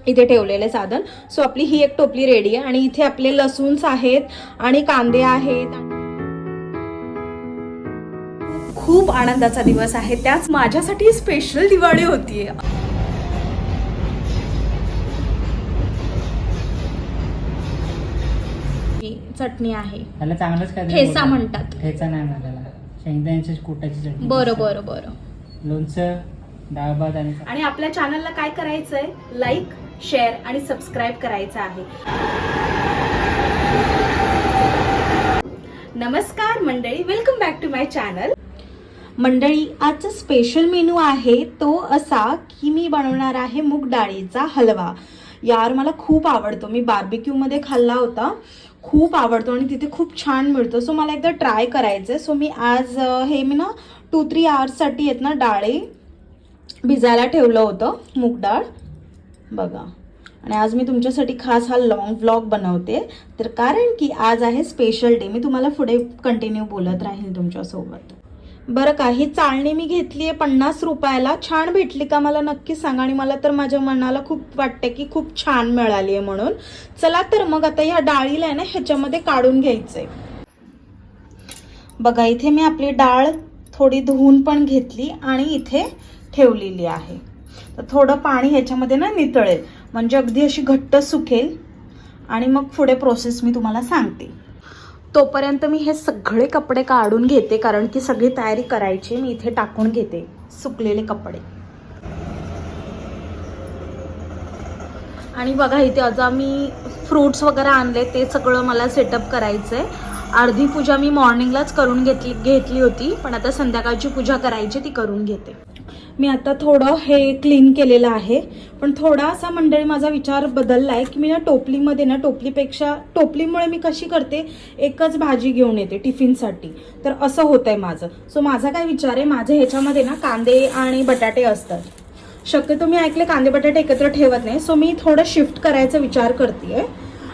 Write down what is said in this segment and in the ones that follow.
इथे ठेवलेले साधन. सो आपली ही एक टोपली रेडी आहे आणि इथे आपले लसूण आहेत आणि कांदे आहेत. खूप आनंदाचा दिवस आहे, त्याच माझ्यासाठी स्पेशल दिवाळी होतीये. चटणी आहे, त्याला चांगलंच काय ठेचा म्हणतात. ठेचा नाही म्हणाला, शेंगदाण्याची कुटाची चटणी. बरं. लोणचं, डाळ भात आणि आपल्या चॅनलला काय करायचंय, लाईक, शेअर आणि सबस्क्राईब करायचं आहे. नमस्कार मंडळी, welcome back to my channel. मंडळी, आजचा स्पेशल मेनू आहे तो असा की मी बनवणार आहे मूग डाळीचा हलवा. यार मला खूप आवडतो, मी बार्बिक्यू मध्ये खाल्ला होता, खूप आवडतो आणि तिथे खूप छान मिळतो. सो मला एकदा ट्राय करायचंय. सो मी आज हे मी ना 2-3 आवर्ससाठी आहेत ना डाळी भिजायला ठेवलं होतं, मूग डाळ बघा. आणि आज मी तुमच्यासाठी खास हा लॉंग व्लॉग बनवते, तर कारण की आज आहे स्पेशल डे. मी तुम्हाला पुढे कंटिन्यू बोलत राहील तुमच्यासोबत. बरं का, ही चाळणी मी घेतली आहे 50 रुपयाला. छान भेटली का मला नक्की सांगा, आणि मला तर माझ्या मनाला खूप वाटते की खूप छान मिळाली आहे म्हणून. चला तर मग आता या डाळीला आहे ना ह्याच्यामध्ये काढून घ्यायचंय. बघा इथे मी आपली डाळ थोडी धुवून पण घेतली आणि इथे ठेवलेली आहे. तर थोडं पाणी ह्याच्यामध्ये ना नितळेल, म्हणजे अगदी अशी घट्ट सुकेल आणि मग पुढे प्रोसेस मी तुम्हाला सांगते. तोपर्यंत मी हे सगळे कपडे काढून घेते, कारण की सगळी तयारी करायची. मी इथे टाकून घेते सुकलेले कपडे. आणि बघा इथे आता मी फ्रूट्स वगैरे आणले, ते सगळं मला सेटअप करायचं आहे. अर्धी पूजा मी मॉर्निंगलाच करून घेतली होती, पण आता संध्याकाळची पूजा करायची ती करून घेते. मी आता थोडं हे क्लीन केलेलं आहे, पण थोडासा मंडळी माझा विचार बदलला आहे की मी ना टोपलीमध्ये ना टोपलीमुळे मी कशी करते, एकच भाजी घेऊन येते टिफिनसाठी, तर असं होतं आहे माझं. सो माझा काय विचार आहे, माझ्या ह्याच्यामध्ये ना कांदे आणि बटाटे असतात. शक्यतो मी ऐकले कांदे बटाटे एकत्र ठेवत नाही, सो मी थोडं शिफ्ट करायचा विचार करते.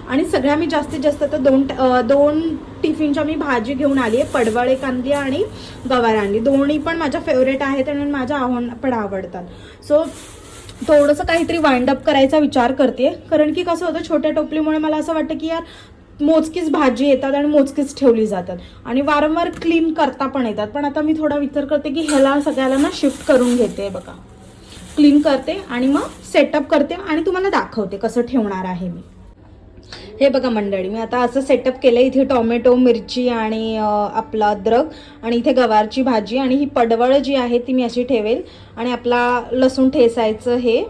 आणि सगळ्या मी जास्तीत जास्त तर दोन टिफिनच्या मी भाजी घेऊन आली आहे. पडवळ एक आणली आणि गवार आणली, दोन्ही पण माझ्या फेवरेट आहेत आणि माझ्या पण आवडतात. सो थोडंसं काहीतरी वाइंड अप करायचा विचार करते, कारण की कसं होतं छोट्या टोपलीमुळे मला असं वाटतं की यार मोजकीच भाजी येतात आणि मोजकीच ठेवली जातात आणि वारंवार क्लीन करता पण येतात. पण आता मी थोडा विचार करते की ह्याला सगळ्याला ना शिफ्ट करून घेते. बघा क्लीन करते आणि मग सेटअप करते आणि तुम्हाला दाखवते कसं ठेवणार आहे मी. हे बघा मंडळी, मी आता असं सेटअप केलं. इथे टोमॅटो, मिरची आणि आपला अद्रक, आणि इथे गवारची भाजी, आणि ही पडवळ जी आहे ती मी अशी ठेवेल, आणि आपला लसूण ठेचायचं हे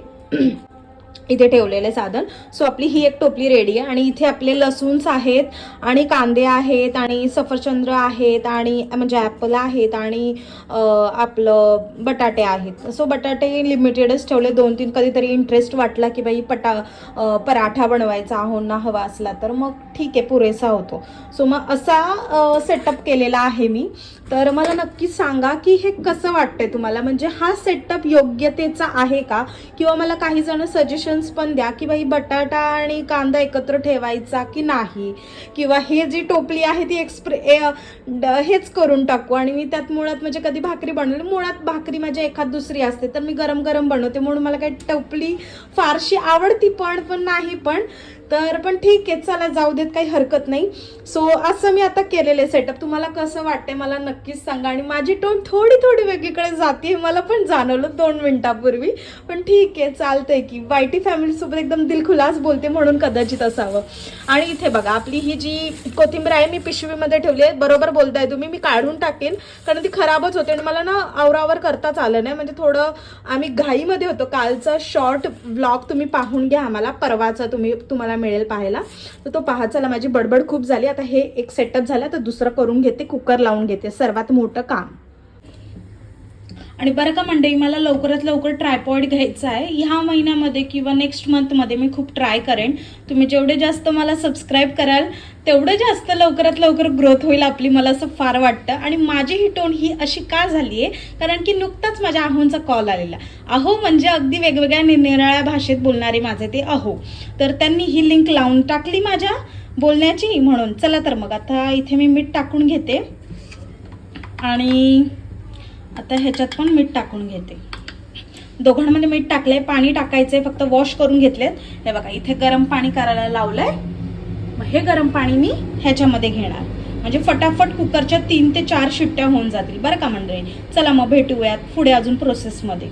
इथे ठेवलेले साधन. सो आपली ही एक टोपली रेडी आहे. आणि इथे आपले लसूण आहेत आणि कांदे आहेत आणि सफरचंद आहेत आणि म्हणजे ॲपल आहेत आणि आपलं बटाटे आहेत. सो बटाटे लिमिटेडच ठेवले, 2-3. कधीतरी इंटरेस्ट वाटला की बाई पराठा बनवायचा आहो ना हवा असला तर मग ठीक आहे, पुरेसा होतो. सो मग असा सेटअप केलेला आहे मी. तर मला नक्की सांगा की हे कसं वाटतंय तुम्हाला, म्हणजे हा सेटअप योग्यतेचा आहे का, किंवा मला काही जण सजेशन्स पण द्या की बाई बटाटा आणि कांदा एकत्र ठेवायचा की नाही, किंवा हे जी टोपली आहे ती हेच करून टाकू आणि मी त्यात मुळात म्हणजे कधी भाकरी बनवली, मुळात भाकरी माझी एखाद दुसरी असते तर मी गरम गरम बनवते, म्हणून मला काही टोपली फारशी आवडती पण नाही पण ठीक आहे, चला जाऊ देत, काही हरकत नाही. सो असं मी आता केलेलं सेटअप. तुम्हाला कसं वाटतंय मला नक्कीच सांगा. आणि माझी टोन थोडी वेगळीकडे जाते, मला पण जाणवलं 2 मिनिटापूर्वी, पण ठीक आहे, चालतंय की वायटी फॅमिली सोबत एकदम दिलखुलास बोलते म्हणून कदाचित असावं. आणि इथे बघा आपली ही जी कोथिंबीर आहे मी पिशवीमध्ये ठेवली आहे. बरोबर बोलताय तुम्ही, मी काढून टाकेन कारण ती खराबच होते आणि मला ना आवरावर करताच आलं नाही, म्हणजे थोडं आम्ही घाईमध्ये होतो. कालचा शॉर्ट व्लॉग तुम्ही पाहून घ्या, आम्हाला परवाचा तुम्हाला मिळेल पाहायला, तर तो पहा. चला माझी बडबड खूप झाली, आता हे एक सेटअप झालं तर दुसरं करून घेते, कुकर लावून घेते, सर्वात मोठं काम. आणि बरं का मंडळी, मला लवकरात लवकर ट्रायपॉड घ्यायचा आहे ह्या महिन्यामध्ये किंवा नेक्स्ट मंथमध्ये. मी खूप ट्राय करेन. तुम्ही जेवढे जास्त मला सबस्क्राईब कराल तेवढं जास्त लवकरात लवकर ग्रोथ होईल आपली, मला असं फार वाटतं. आणि माझी ही टोन ही अशी का झाली आहे, कारण की नुकताच माझ्या अहोंचा कॉल आलेला. अहो म्हणजे अगदी वेगवेगळ्या निरनिराळ्या भाषेत बोलणारे माझे ते अहो, तर त्यांनी ही लिंक लावून टाकली माझ्या बोलण्याची, म्हणून. चला तर मग आता इथे मी मीठ टाकून घेते आणि आता ह्याच्यात पण मीठ टाकून घेते. दोघांमध्ये मीठ टाकलंय, पाणी टाकायचंय, फक्त वॉश करून घेतलेत. हे बघा इथे गरम पाणी करायला लावलंय. मग हे गरम पाणी मी ह्याच्यामध्ये घेणार, म्हणजे फटाफट कुकरच्या 3 ते 4 शिट्ट्या होऊन जातील बरं का मंडळी. चला मग भेटूयात पुढे अजून प्रोसेसमध्ये.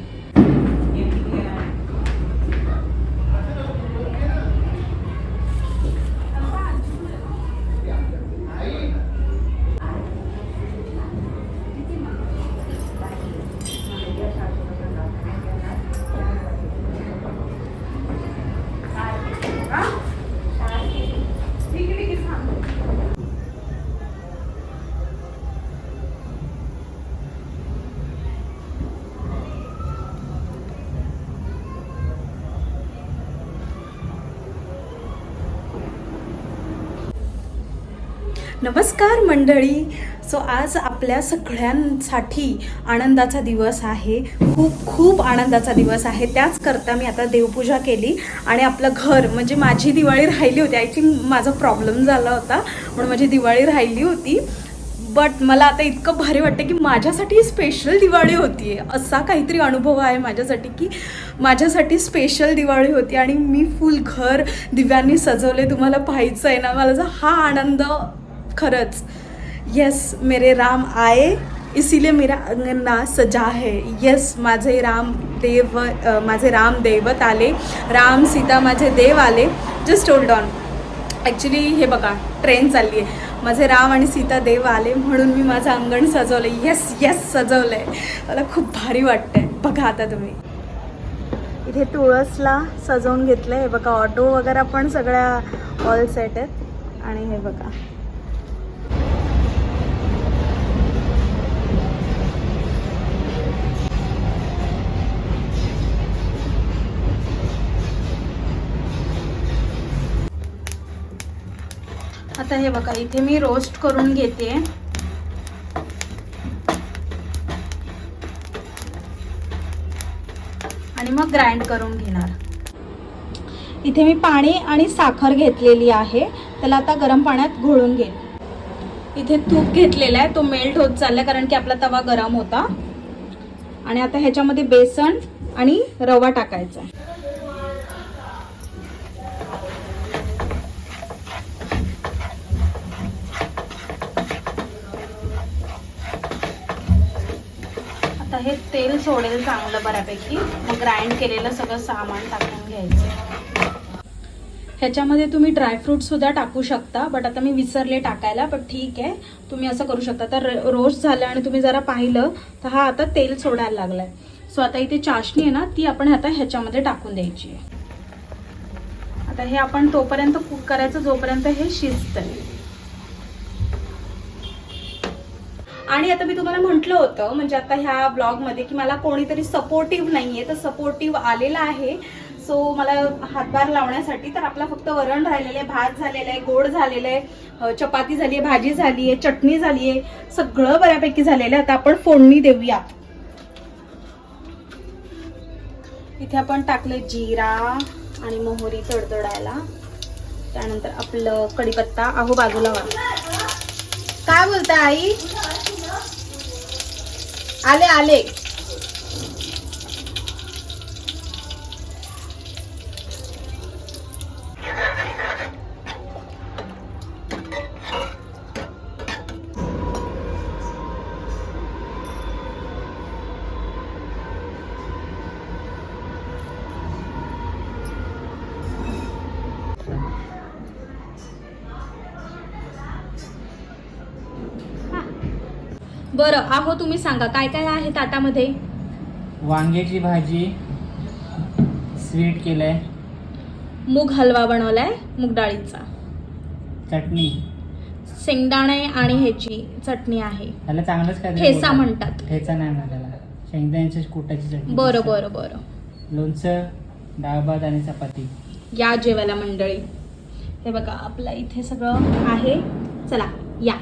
नमस्कार मंडळी. सो आज आपल्या सगळ्यांसाठी आनंदाचा दिवस आहे, खूप खूप आनंदाचा दिवस आहे. त्याच करता मी आता देवपूजा केली आणि आपलं घर, म्हणजे माझी दिवाळी राहिली होती. आय थिंक माझा प्रॉब्लेम झाला होता म्हणून माझी दिवाळी राहिली होती. बट मला आता इतकं भारी वाटतं की माझ्यासाठी स्पेशल दिवाळी होती आहे. असा काहीतरी अनुभव आहे माझ्यासाठी की माझ्यासाठी स्पेशल दिवाळी होती आणि मी फुल घर दिव्यांनी सजवले. तुम्हाला पाहायचं आहे ना माझा हा आनंद. खरंच यस, मेरे राम आए इसीलिए मेरा अंगना सजा है. यस, माझे राम दैवत आले, राम सीता माझे देव आले. Just hold on. ॲक्च्युली हे बघा ट्रेन चालली आहे. माझे राम आणि सीता देव आले म्हणून मी माझं अंगण सजवलं. येस येस, सजवलं आहे. मला खूप भारी वाटतंय. बघा आता तुम्ही इथे तुळसला सजवून घेतलं आहे. हे बघा ऑटो वगैरे पण सगळ्या ऑल सेट आहेत. आणि हे बघा आता हे बघा इथे मी रोस्ट करून घेते. आणि मग ग्राइंड करून घेणार. इथे मी पाणी आणि साखर घेतलेली आहे, त्याला आता गरम पाण्यात घोळून घे. इथे तूप घेतलेला आहे, तो मेल्ट होत चाललाय कारण की आपला तवा गरम होता. आणि आता ह्याच्यामध्ये बेसन आणि रवा टाकायचा. आता हे तेल सोडेल चांगलं बऱ्यापैकी. मग ग्राइंड केलेलं सगळं सामान टाकून घ्यायचं. ह्याच्यामध्ये तुम्ही ड्रायफ्रूट सुद्धा टाकू शकता, बट आता मी विसरले टाकायला. पण ठीक आहे, तुम्ही असं करू शकता. तर रोस्ट झालं आणि तुम्ही जरा पाहिलं तर हा आता तेल सोडायला लागलाय. सो आता इथे चाशणी आहे ना, ती आपण आता ह्याच्यामध्ये टाकून द्यायची आहे. आता हे आपण तोपर्यंत कुक करायचं जोपर्यंत हे शिजतंय. आणि आता मी तुम्हाला म्हटलं होतं म्हणजे आता ह्या ब्लॉगमध्ये की मला कोणीतरी सपोर्टिव्ह नाहीये, तर सपोर्टिव्ह आलेला आहे. सो मला हातभार लावण्यासाठी. तर आपला फक्त वरण राहिलेलं आहे, भात झालेलं आहे, गोड झालेलं आहे, चपाती झाली आहे, भाजी झाली आहे, चटणी झाली आहे, सगळं बऱ्यापैकी झालेलं आहे. आता आपण फोडणी देऊया. इथे आपण टाकलं जिरा आणि मोहरी तडतडायला. त्यानंतर आपलं कढीपत्ता. अहो बाजूला वा. काय बोलता आई? आले आले. बरं आहो, तुम्ही सांगा काय काय आहे ताटामध्ये? वांग्याची भाजी, स्वीट केलंय, मूग हलवा बनवलाय मूग डाळीचा, चटणी, शेंगदाणे आणि ह्याची चटणी आहे. त्याला चांगलंच काय ठेचा म्हणतात. ठेचा नाही म्हणाला, शेंगदाण्याच्या कुटाची चटणी. बरं बरं बरं. लोणचं, डाळ भात आणि चपाती. या जेवायला मंडळी. हे बघा आपलं इथे सगळं आहे. चला या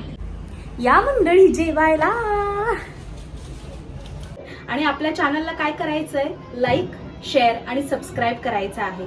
या मंडळी जेवायला. आणि आपल्या चॅनलला काय करायचंय? लाईक, शेअर आणि सबस्क्राईब करायचं आहे.